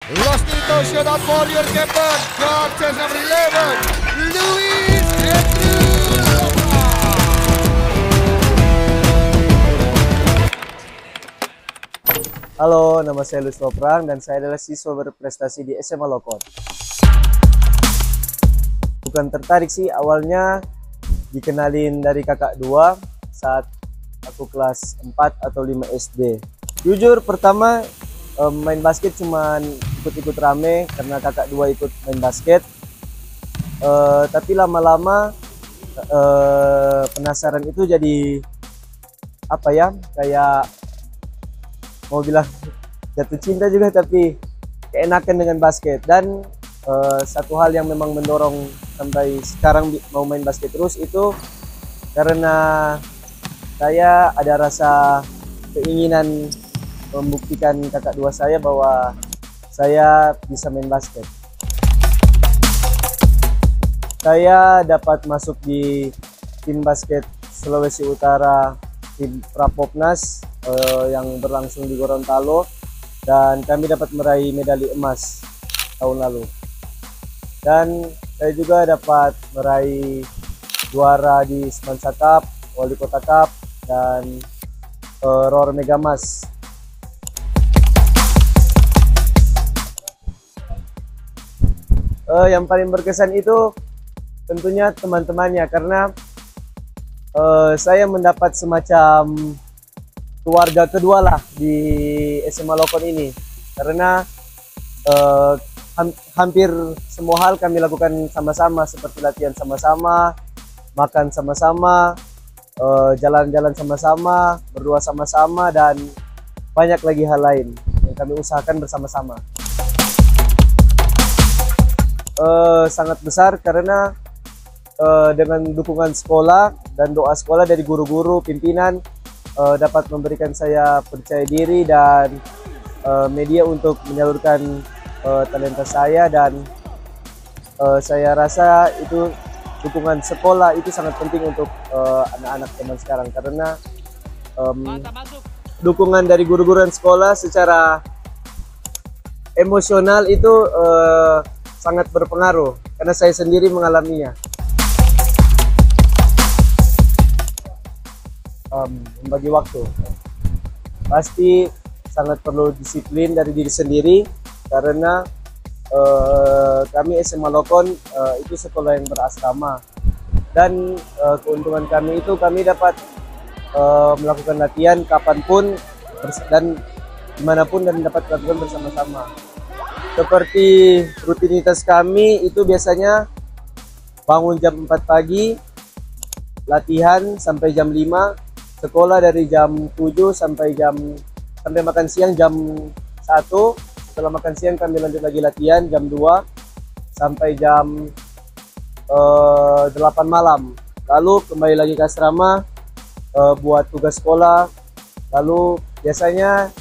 Lostito shut up for your captain, captain number 11, Luis Andrew. Halo, nama saya Luis Loprang dan saya adalah siswa berprestasi di SMA Lokon. Bukan tertarik sih, awalnya dikenalin dari kakak dua saat aku kelas 4 atau 5 SD. Jujur pertama main basket cuman ikut-ikut rame karena kakak dua ikut main basket. Tapi lama-lama penasaran itu jadi apa ya, kayak mau bilang jatuh cinta juga, tapi keenakan dengan basket. Dan satu hal yang memang mendorong sampai sekarang mau main basket terus itu karena saya ada rasa keinginan membuktikan kakak dua saya bahwa saya bisa main basket. Saya dapat masuk di tim basket Sulawesi Utara, tim Prapopnas yang berlangsung di Gorontalo, dan kami dapat meraih medali emas tahun lalu. Dan saya juga dapat meraih juara di Semansa Cup, Wali Kota Cup, dan Roar Megamas. Yang paling berkesan itu tentunya teman-temannya, karena saya mendapat semacam keluarga kedua lah di SMA Lokon ini, karena hampir semua hal kami lakukan sama-sama, seperti latihan sama-sama, makan sama-sama, jalan-jalan sama-sama, berdua sama-sama, dan banyak lagi hal lain yang kami usahakan bersama-sama. Sangat besar karena dengan dukungan sekolah dan doa sekolah dari guru-guru, pimpinan, dapat memberikan saya percaya diri dan media untuk menyalurkan talenta saya. Dan saya rasa itu dukungan sekolah itu sangat penting untuk anak-anak zaman sekarang, karena dukungan dari guru-guru dan sekolah secara emosional itu sangat berpengaruh, karena saya sendiri mengalaminya. Membagi waktu pasti sangat perlu disiplin dari diri sendiri, karena kami SMA Lokon itu sekolah yang berasrama, dan keuntungan kami itu kami dapat melakukan latihan kapanpun dan dimanapun, dan dapat lakukan bersama-sama. Seperti rutinitas kami itu biasanya bangun jam 4 pagi, latihan sampai jam 5, sekolah dari jam 7 sampai makan siang jam 1. Setelah makan siang kami lanjut lagi latihan jam 2 sampai jam 8 malam. Lalu kembali lagi ke asrama buat tugas sekolah. Lalu biasanya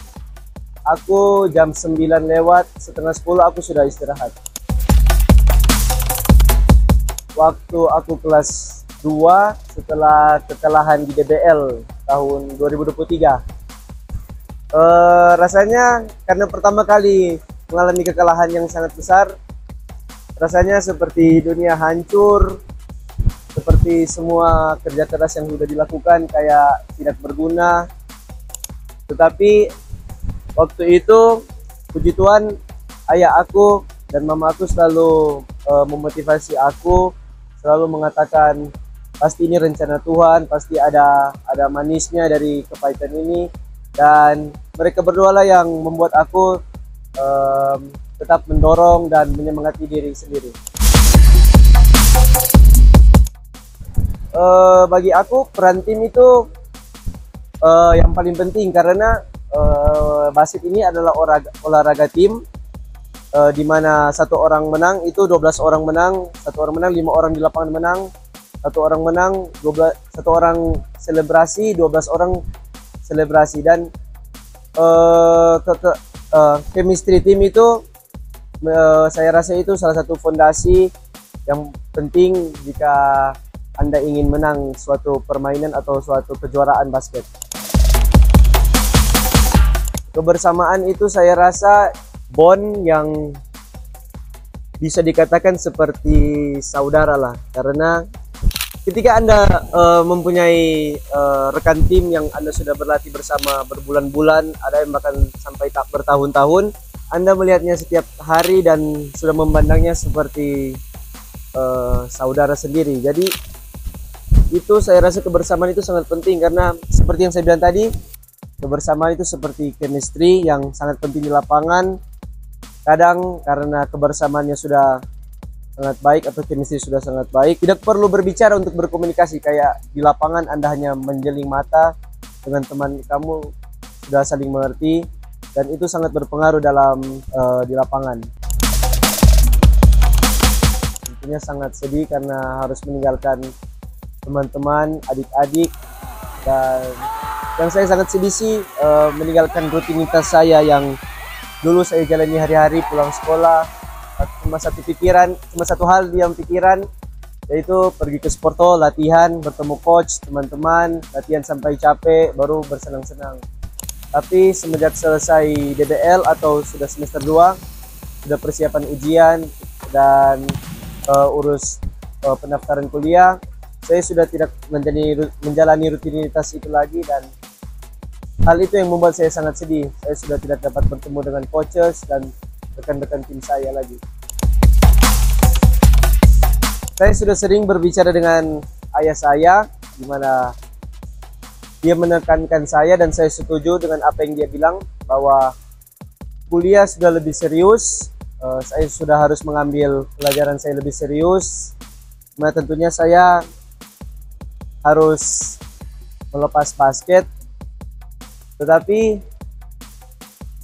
aku jam 9 lewat setengah 10 aku sudah istirahat. Waktu aku kelas 2 setelah kekalahan di DBL tahun 2023, rasanya karena pertama kali mengalami kekalahan yang sangat besar, rasanya seperti dunia hancur, seperti semua kerja keras yang sudah dilakukan kayak tidak berguna. Tetapi waktu itu puji Tuhan, ayah aku dan mama aku selalu memotivasi aku, selalu mengatakan pasti ini rencana Tuhan, pasti ada manisnya dari kepahitan ini. Dan mereka berdua lah yang membuat aku tetap mendorong dan menyemangati diri sendiri. Bagi aku peran tim itu yang paling penting, karena basket ini adalah olahraga tim, di mana satu orang menang itu 12 orang menang, satu orang menang 5 orang di lapangan menang, satu orang menang 12, satu orang selebrasi 12 orang selebrasi. Dan chemistry tim itu saya rasa itu salah satu fondasi yang penting jika Anda ingin menang suatu permainan atau suatu kejuaraan basket. Kebersamaan itu saya rasa bond yang bisa dikatakan seperti saudara lah, karena ketika Anda mempunyai rekan tim yang Anda sudah berlatih bersama berbulan-bulan, ada yang bahkan sampai tak bertahun-tahun, Anda melihatnya setiap hari dan sudah memandangnya seperti saudara sendiri. Jadi itu saya rasa kebersamaan itu sangat penting, karena seperti yang saya bilang tadi, kebersamaan itu seperti chemistry yang sangat penting di lapangan. Kadang karena kebersamaannya sudah sangat baik atau chemistry sudah sangat baik, tidak perlu berbicara untuk berkomunikasi. Kayak di lapangan Anda hanya menjeling mata dengan teman kamu, sudah saling mengerti, dan itu sangat berpengaruh dalam di lapangan. Tentunya sangat sedih karena harus meninggalkan teman-teman, adik-adik, dan yang saya sangat sedih sih meninggalkan rutinitas saya yang dulu saya jalani hari-hari pulang sekolah. Cuma satu hal diam pikiran, yaitu pergi ke sporto, latihan, bertemu coach, teman-teman, latihan sampai capek, baru bersenang-senang. Tapi semenjak selesai DBL atau sudah semester 2, sudah persiapan ujian dan urus pendaftaran kuliah, saya sudah tidak menjalani rutinitas itu lagi, dan hal itu yang membuat saya sangat sedih. Saya sudah tidak dapat bertemu dengan coaches dan rekan-rekan tim saya lagi. Saya sudah sering berbicara dengan ayah saya, di mana dia menekankan saya dan saya setuju dengan apa yang dia bilang, bahwa kuliah sudah lebih serius. Saya sudah harus mengambil pelajaran saya lebih serius. Nah, tentunya saya harus melepas basket. Tetapi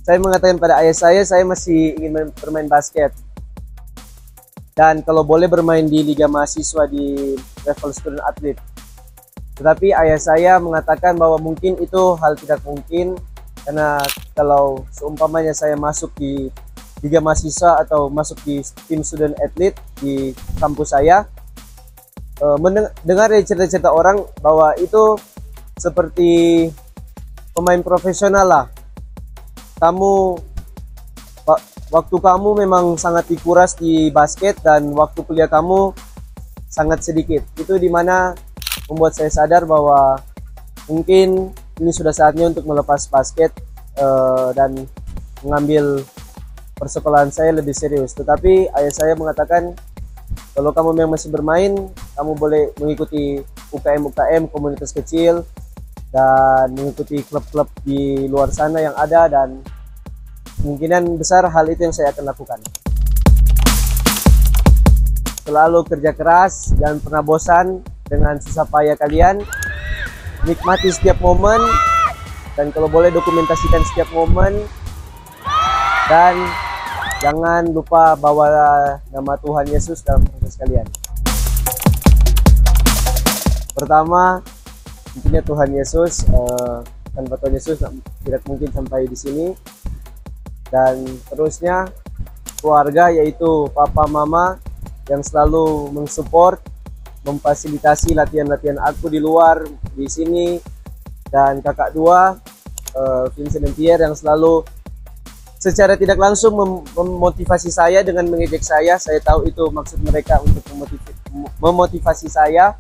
saya mengatakan pada ayah saya masih ingin bermain basket. Dan kalau boleh bermain di Liga Mahasiswa di level student athlete. Tetapi ayah saya mengatakan bahwa mungkin itu hal tidak mungkin, karena kalau seumpamanya saya masuk di Liga Mahasiswa atau masuk di tim student athlete di kampus saya, mendengar dari cerita-cerita orang bahwa itu seperti pemain profesional lah. Waktu kamu memang sangat dikuras di basket dan waktu kuliah kamu sangat sedikit. Itu dimana membuat saya sadar bahwa mungkin ini sudah saatnya untuk melepas basket dan mengambil persekolahan saya lebih serius. Tetapi ayah saya mengatakan, kalau kamu memang masih bermain, kamu boleh mengikuti UKM komunitas kecil dan mengikuti klub-klub di luar sana yang ada, dan kemungkinan besar hal itu yang saya akan lakukan. Selalu kerja keras, jangan pernah bosan dengan susah payah kalian. Nikmati setiap momen, dan kalau boleh dokumentasikan setiap momen, dan jangan lupa bawa nama Tuhan Yesus dalam proses kalian. Pertama, intinya Tuhan Yesus, tanpa Tuhan Yesus tidak mungkin sampai di sini. Dan terusnya keluarga, yaitu papa mama yang selalu mensupport, memfasilitasi latihan-latihan aku di luar, di sini, dan kakak dua Vincent dan Pierre yang selalu secara tidak langsung memotivasi saya dengan mengejek saya. Saya tahu itu maksud mereka untuk memotivasi saya.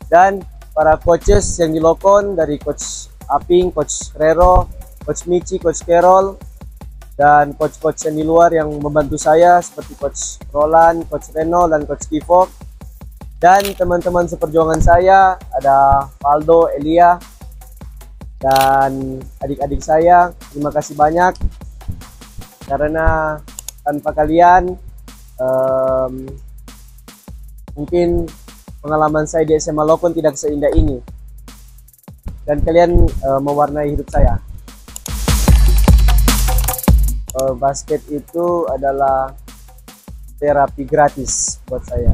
Dan para coaches yang di Lokon, dari Coach Aping, Coach Rero, Coach Michi, Coach Carol, dan coach-coach yang di luar yang membantu saya seperti Coach Roland, Coach Reno, dan Coach Kifo. Dan teman-teman seperjuangan saya, ada Faldo, Elia, dan adik-adik saya. Terima kasih banyak, karena tanpa kalian mungkin pengalaman saya di SMA Lokon tidak seindah ini, dan kalian mewarnai hidup saya. Basket itu adalah terapi gratis buat saya.